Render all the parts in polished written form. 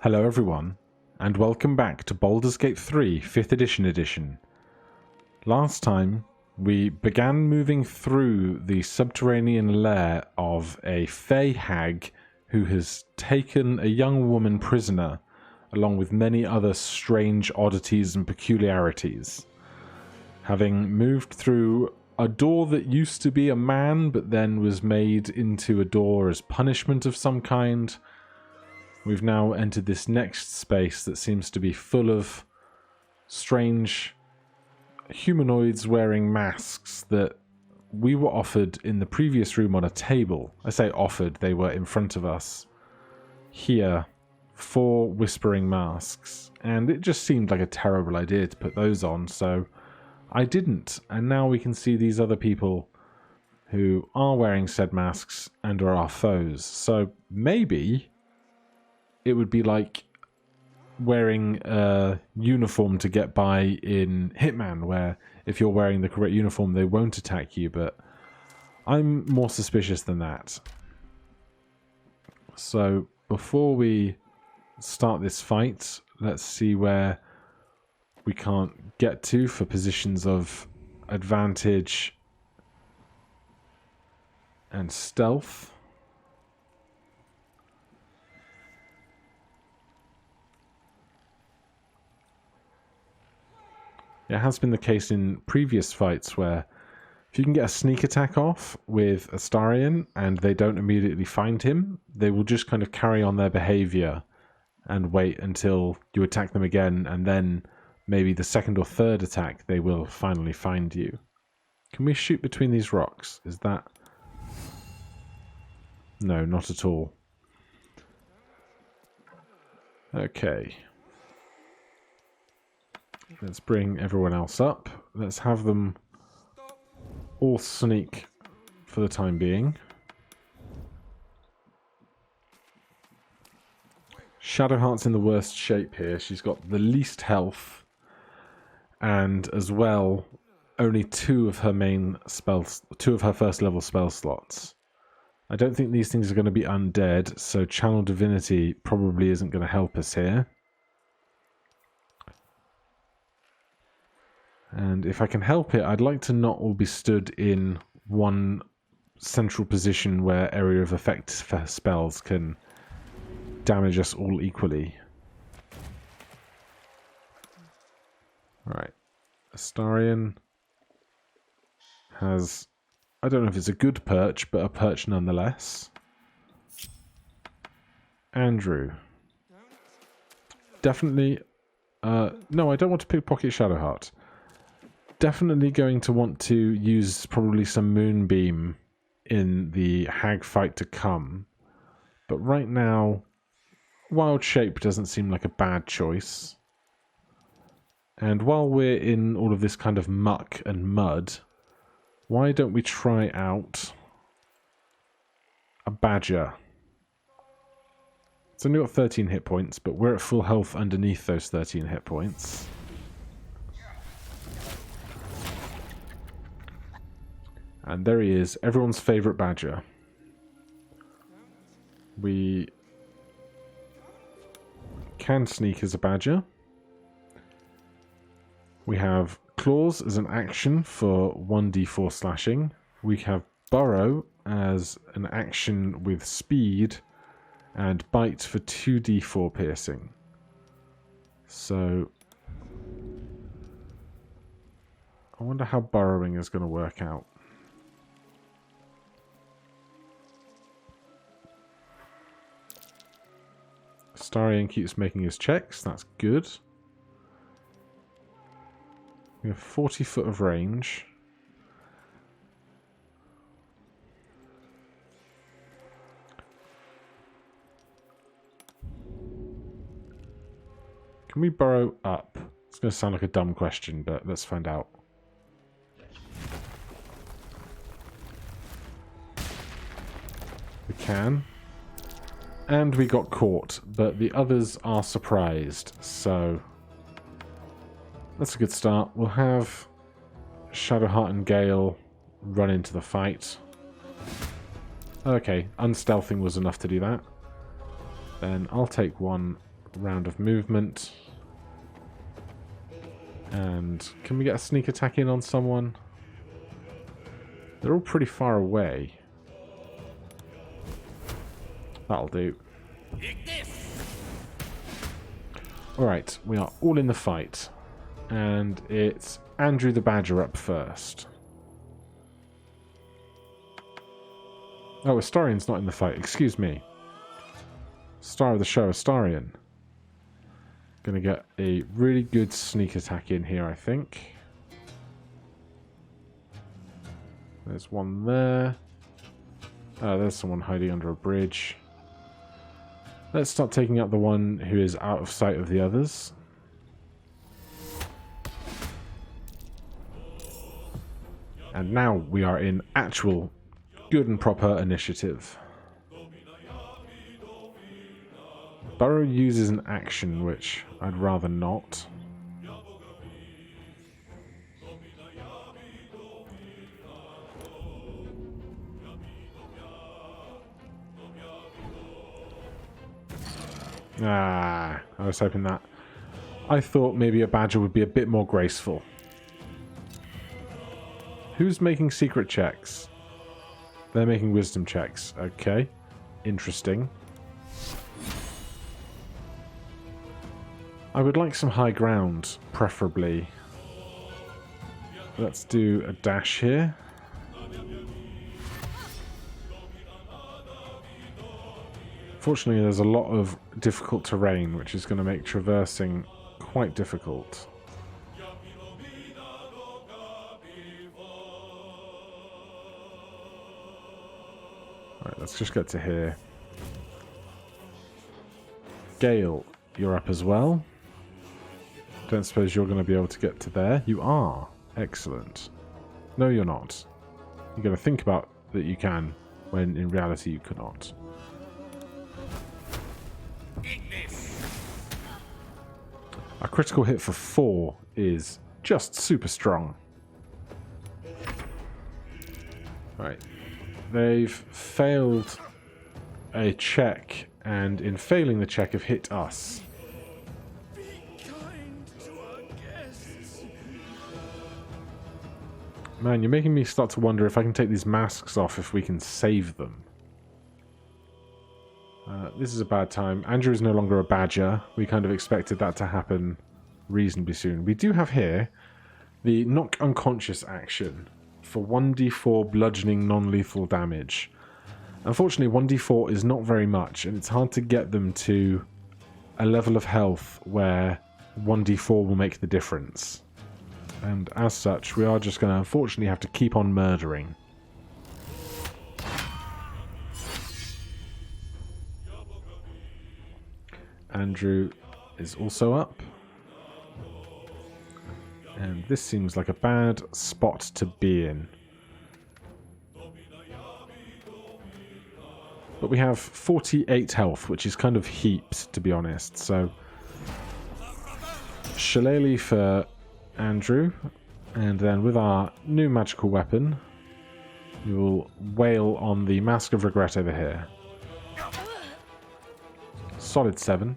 Hello everyone, and welcome back to Baldur's Gate 3 5th edition. Last time, we began moving through the subterranean lair of a fey hag who has taken a young woman prisoner, along with many other strange oddities and peculiarities. Having moved through a door that used to be a man, but then was made into a door as punishment of some kind, we've now entered this next space that seems to be full of strange humanoids wearing masks that we were offered in the previous room on a table. I say offered, they were in front of us. Here, 4 whispering masks, and it just seemed like a terrible idea to put those on, so I didn't. And now we can see these other people who are wearing said masks and are our foes. So maybe it would be like wearing a uniform to get by in Hitman, where if you're wearing the correct uniform, they won't attack you, but I'm more suspicious than that. So before we start this fight, let's see where we can't get to for positions of advantage and stealth. It has been the case in previous fights where if you can get a sneak attack off with Astarion and they don't immediately find him, they will just kind of carry on their behavior and wait until you attack them again, and then maybe the second or third attack they will finally find you. Can we shoot between these rocks? Is that... No, not at all. Okay. Let's bring everyone else up. Let's have them all sneak for the time being. Shadowheart's in the worst shape here. She's got the least health, and as well, only 2 of her main spells, 2 of her first level spell slots. I don't think these things are going to be undead, so Channel Divinity probably isn't going to help us here. And if I can help it, I'd like to not all be stood in one central position where area of effect spells can damage us all equally. Right. Astarion has, I don't know if it's a good perch, but a perch nonetheless. Andrew. Definitely... no, I don't want to pickpocket Shadowheart. Definitely going to want to use probably some Moonbeam in the hag fight to come. But right now, Wild Shape doesn't seem like a bad choice. And while we're in all of this kind of muck and mud, why don't we try out a Badger? It's only got 13 hit points, but we're at full health underneath those 13 hit points. And there he is, everyone's favourite badger. We can sneak as a badger. We have claws as an action for 1d4 slashing. We have burrow as an action with speed, and bite for 2d4 piercing. So I wonder how burrowing is going to work out. Astarion keeps making his checks, that's good. We have 40 foot of range. Can we burrow up? It's going to sound like a dumb question, but let's find out. We can. And we got caught, but the others are surprised, so that's a good start. We'll have Shadowheart and Gale run into the fight. Okay, unstealthing was enough to do that. Then I'll take one round of movement. And can we get a sneak attack in on someone? They're all pretty far away. That'll do. Alright, we are all in the fight. And it's Andrew the Badger up first. Oh, Astarion's not in the fight. Excuse me. Star of the show, Astarion. Gonna get a really good sneak attack in here, I think. There's one there. Oh, there's someone hiding under a bridge. Let's start taking out the one who is out of sight of the others. And now we are in actual good and proper initiative. Burrow uses an action, which I'd rather not. Ah, I was hoping that. I thought maybe a badger would be a bit more graceful. Who's making secret checks? They're making wisdom checks. Okay. Interesting. I would like some high ground, preferably. Let's do a dash here. Fortunately, there's a lot of difficult terrain, which is going to make traversing quite difficult. Right, let's just get to here. Gale, you're up as well. Don't suppose you're going to be able to get to there. You are. Excellent. No, you're not. You're going to think about that you can, when in reality you cannot. A critical hit for 4 is just super strong. Right. They've failed a check, and in failing the check have hit us. Be kind to our guests. Man, you're making me start to wonder if I can take these masks off, if we can save them. This is a bad time. Andrew is no longer a badger. We kind of expected that to happen reasonably soon. We do have here the knock unconscious action for 1d4 bludgeoning non-lethal damage. Unfortunately, 1d4 is not very much, and it's hard to get them to a level of health where 1d4 will make the difference. And as such, we are just going to unfortunately have to keep on murdering. Andrew is also up. And this seems like a bad spot to be in. But we have 48 health, which is kind of heaps, to be honest. So, Shillelagh for Andrew. And then with our new magical weapon, we will wail on the Mask of Regret over here. Solid 7.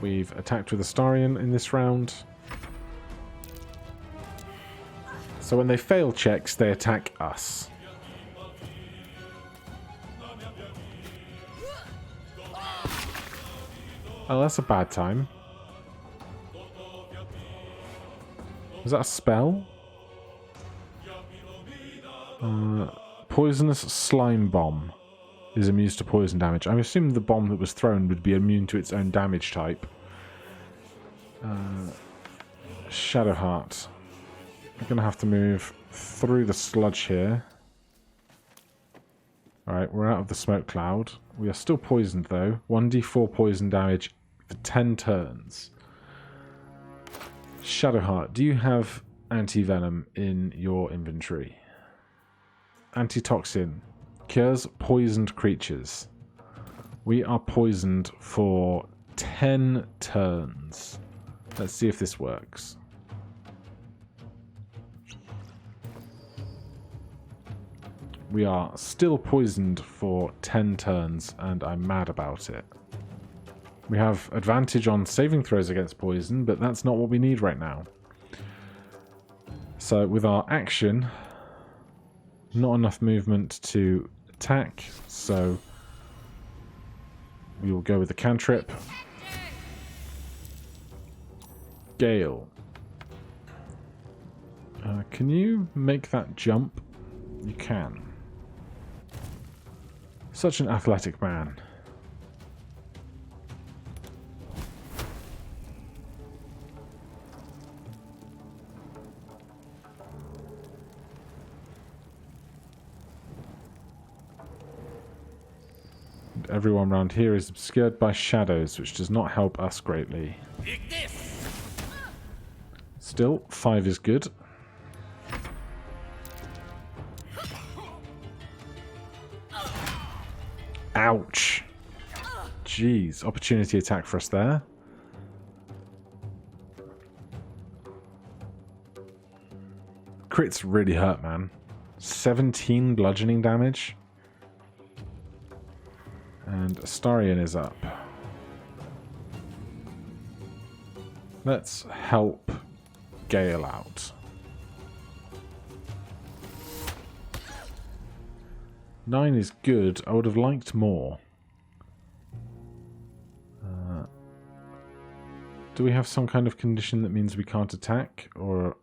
We've attacked with Astarion in this round. So when they fail checks, they attack us. Oh, that's a bad time. Is that a spell? Poisonous Slime Bomb is immune to poison damage. I'm assuming the bomb that was thrown would be immune to its own damage type. Shadowheart. We're going to have to move through the sludge here. Alright, we're out of the smoke cloud. We are still poisoned though. 1d4 poison damage for 10 turns. Shadowheart, do you have anti-venom in your inventory? Antitoxin. Cures poisoned creatures. We are poisoned for 10 turns. Let's see if this works. We are still poisoned for 10 turns, and I'm mad about it. We have advantage on saving throws against poison, but that's not what we need right now. So with our action, not enough movement to attack, so we will go with the cantrip. Gale. Can you make that jump? You can. Such an athletic man. And everyone around here is obscured by shadows, which does not help us greatly. Still, 5 is good. Ouch. Jeez, opportunity attack for us there. Crits really hurt, man. 17 bludgeoning damage. And Astarion is up. Let's help Gale out. 9 is good. I would have liked more. Do we have some kind of condition that means we can't attack? Or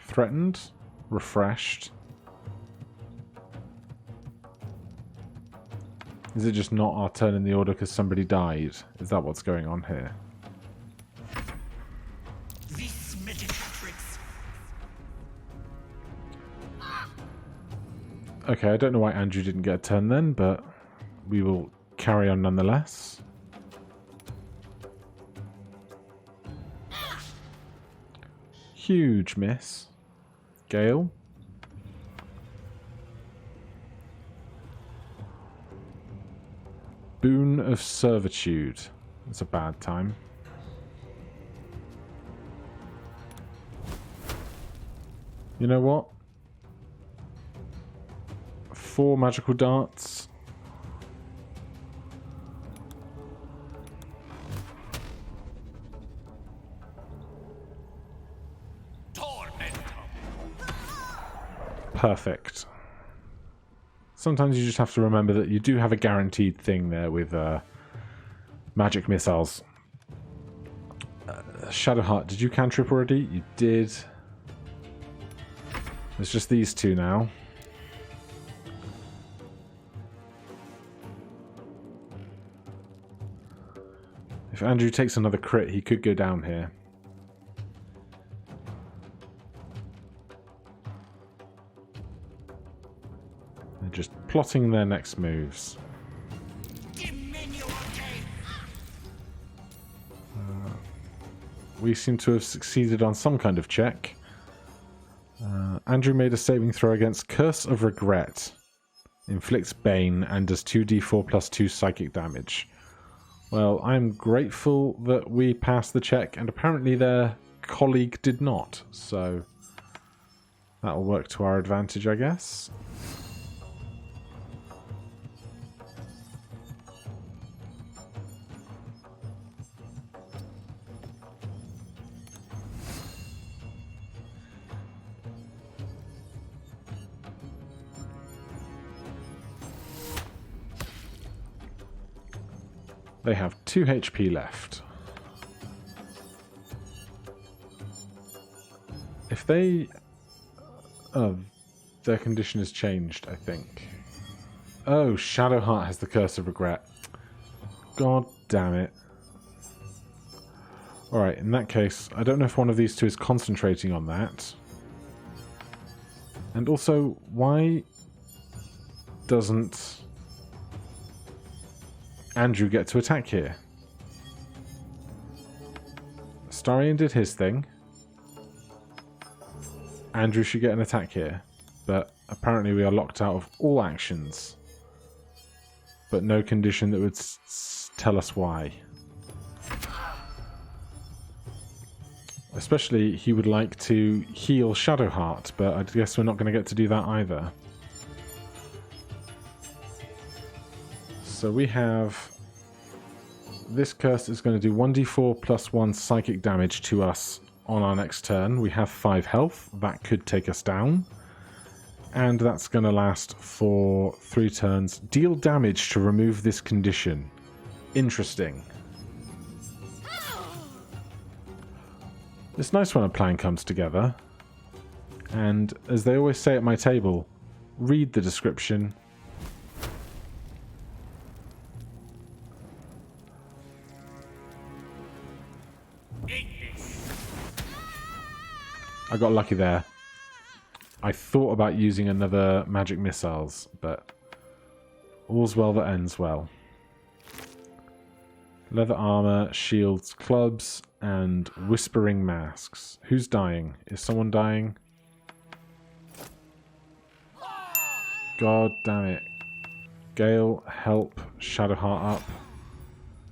threatened? Refreshed? Is it just not our turn in the order because somebody died? Is that what's going on here? Okay, I don't know why Andrew didn't get a turn then, but we will carry on nonetheless. Huge miss. Gale. Boon of Servitude. That's a bad time. You know what? 4 magical darts. Perfect. Sometimes you just have to remember that you do have a guaranteed thing there with magic missiles. Shadowheart, did you cantrip already? You did. There's just these two now. If Andrew takes another crit, he could go down here. They're just plotting their next moves. We seem to have succeeded on some kind of check. Andrew made a saving throw against Curse of Regret. Inflicts Bane and does 2d4 plus 2 psychic damage. Well, I'm grateful that we passed the check, and apparently their colleague did not, so that'll work to our advantage, I guess. They have 2 HP left. If they... Oh, their condition has changed, I think. Oh, Shadowheart has the Curse of Regret. God damn it. Alright, in that case, I don't know if one of these two is concentrating on that. And also, why doesn't Andrew get to attack here? Astarion did his thing. Andrew should get an attack here. But apparently we are locked out of all actions. But no condition that would tell us why. Especially, he would like to heal Shadowheart, but I guess we're not going to get to do that either. So we have this curse is going to do 1d4 plus 1 psychic damage to us on our next turn. We have 5 health. That could take us down. And that's going to last for 3 turns. Deal damage to remove this condition. Interesting. It's nice when a plan comes together. And as they always say at my table, read the description. I got lucky there. I thought about using another magic missiles, but all's well that ends well. Leather armor, shields, clubs, and whispering masks. Who's dying? Is someone dying? God damn it. Gale, help. Shadowheart up.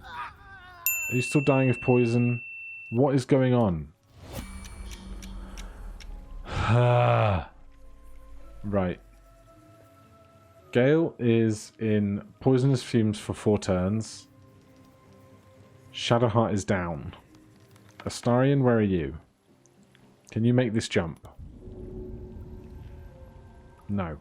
Are you still dying of poison? What is going on? Right. Gale is in poisonous fumes for 4 turns. Shadowheart is down. Astarion, where are you? Can you make this jump? No.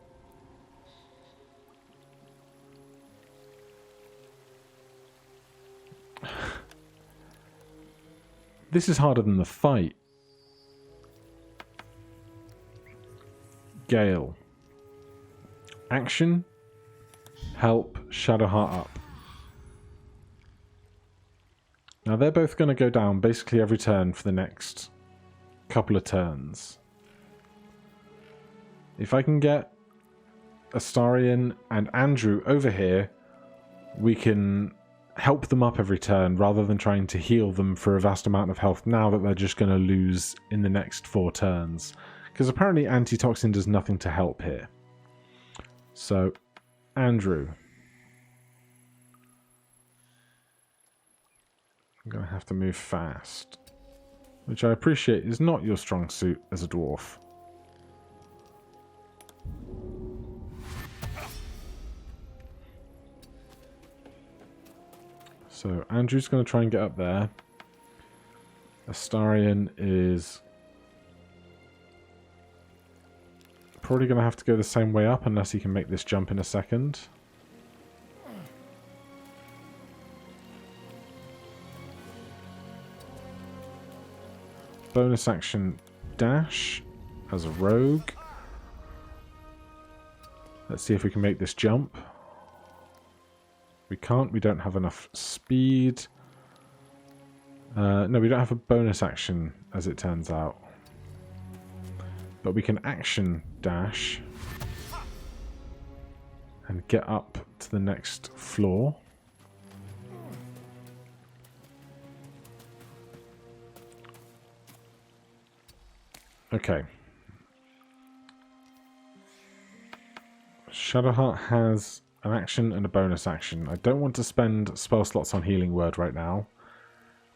This is harder than the fight. Gale. Action. Help. Shadowheart up. Now they're both going to go down basically every turn for the next couple of turns. If I can get Astarion and Andrew over here, we can help them up every turn rather than trying to heal them for a vast amount of health now that they're just going to lose in the next 4 turns. Because apparently antitoxin does nothing to help here. So, Andrew. I'm going to have to move fast. Which I appreciate is not your strong suit as a dwarf. So, Andrew's going to try and get up there. Astarion is probably going to have to go the same way up unless he can make this jump in a second. Bonus action dash as a rogue. Let's see if we can make this jump. We can't, we don't have enough speed. No, we don't have a bonus action, as it turns out. But we can action dash and get up to the next floor. Okay. Shadowheart has an action and a bonus action. I don't want to spend spell slots on Healing Word right now.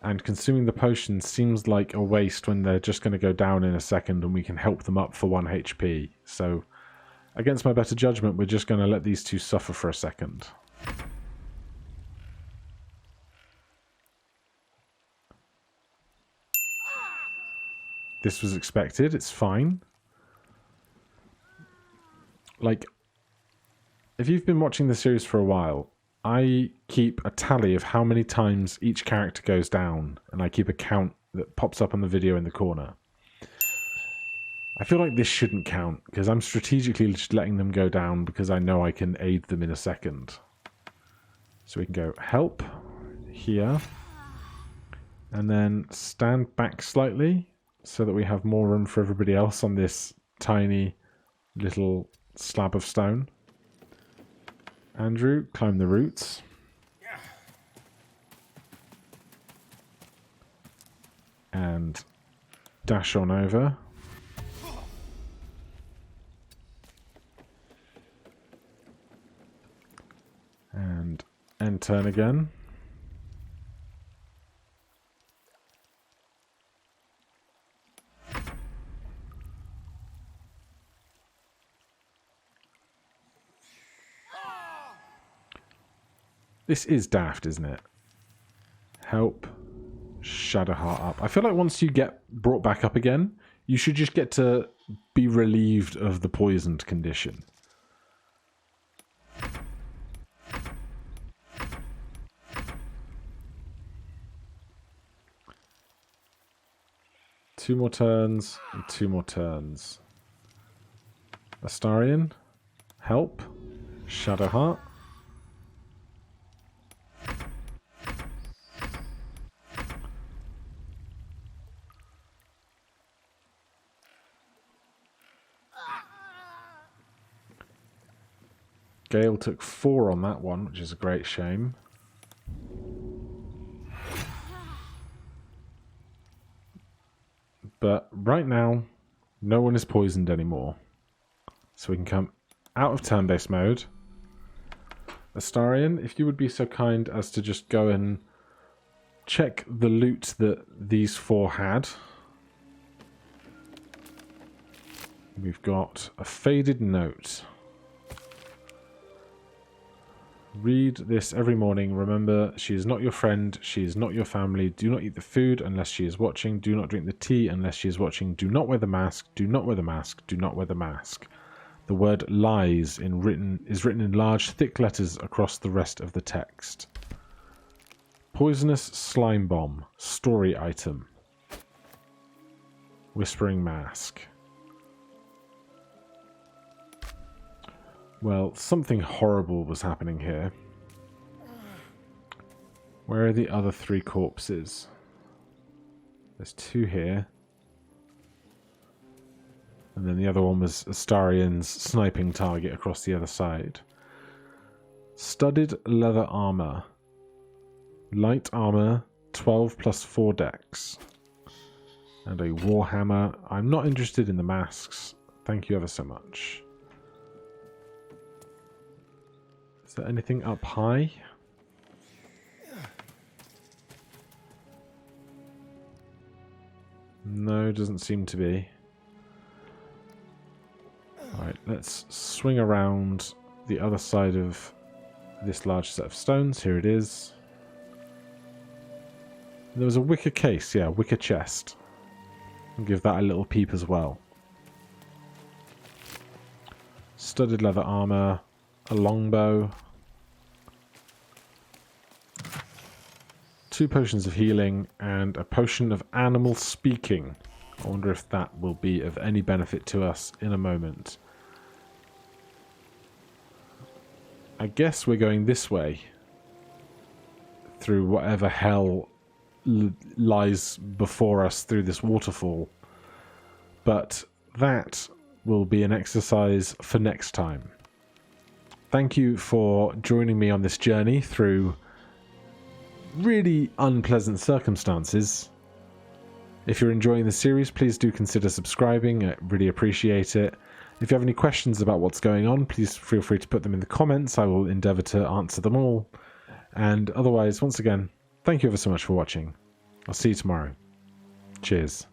And consuming the potion seems like a waste when they're just going to go down in a second and we can help them up for 1 HP. So, against my better judgment, we're just going to let these two suffer for a second. This was expected, it's fine. Like, if you've been watching the series for a while, I keep a tally of how many times each character goes down, and I keep a count that pops up on the video in the corner. I feel like this shouldn't count, because I'm strategically just letting them go down because I know I can aid them in a second. So we can go help here, and then stand back slightly so that we have more room for everybody else on this tiny little slab of stone. Andrew, climb the roots. And dash on over. And end turn again. This is daft, isn't it? Help Shadowheart up. I feel like once you get brought back up again, you should just get to be relieved of the poisoned condition. Two more turns and 2 more turns. Astarion, help Shadowheart. Gale took 4 on that one, which is a great shame. But right now, no one is poisoned anymore. So we can come out of turn-based mode. Astarion, if you would be so kind as to just go and check the loot that these 4 had. We've got a faded note. Read this every morning. Remember, she is not your friend. She is not your family. Do not eat the food unless she is watching. Do not drink the tea unless she is watching. Do not wear the mask. Do not wear the mask. Do not wear the mask. The word lies is written in large, thick letters across the rest of the text. Poisonous slime bomb. Story item. Whispering mask. Well, something horrible was happening here. Where are the other 3 corpses? There's 2 here. And then the other one was Astarion's sniping target across the other side. Studded leather armor. Light armor, 12 plus 4 dex. And a warhammer. I'm not interested in the masks. Thank you ever so much. Is there anything up high? No, doesn't seem to be. Alright, let's swing around the other side of this large set of stones. Here it is. There was a wicker case, yeah, wicker chest. I'll give that a little peep as well. Studded leather armor. A longbow. 2 potions of healing and a potion of animal speaking. I wonder if that will be of any benefit to us in a moment. I guess we're going this way. Through whatever hell lies before us through this waterfall. But that will be an exercise for next time. Thank you for joining me on this journey through really unpleasant circumstances. If you're enjoying the series, please do consider subscribing. I really appreciate it. If you have any questions about what's going on, please feel free to put them in the comments. I will endeavour to answer them all. And otherwise, once again, thank you ever so much for watching. I'll see you tomorrow. Cheers.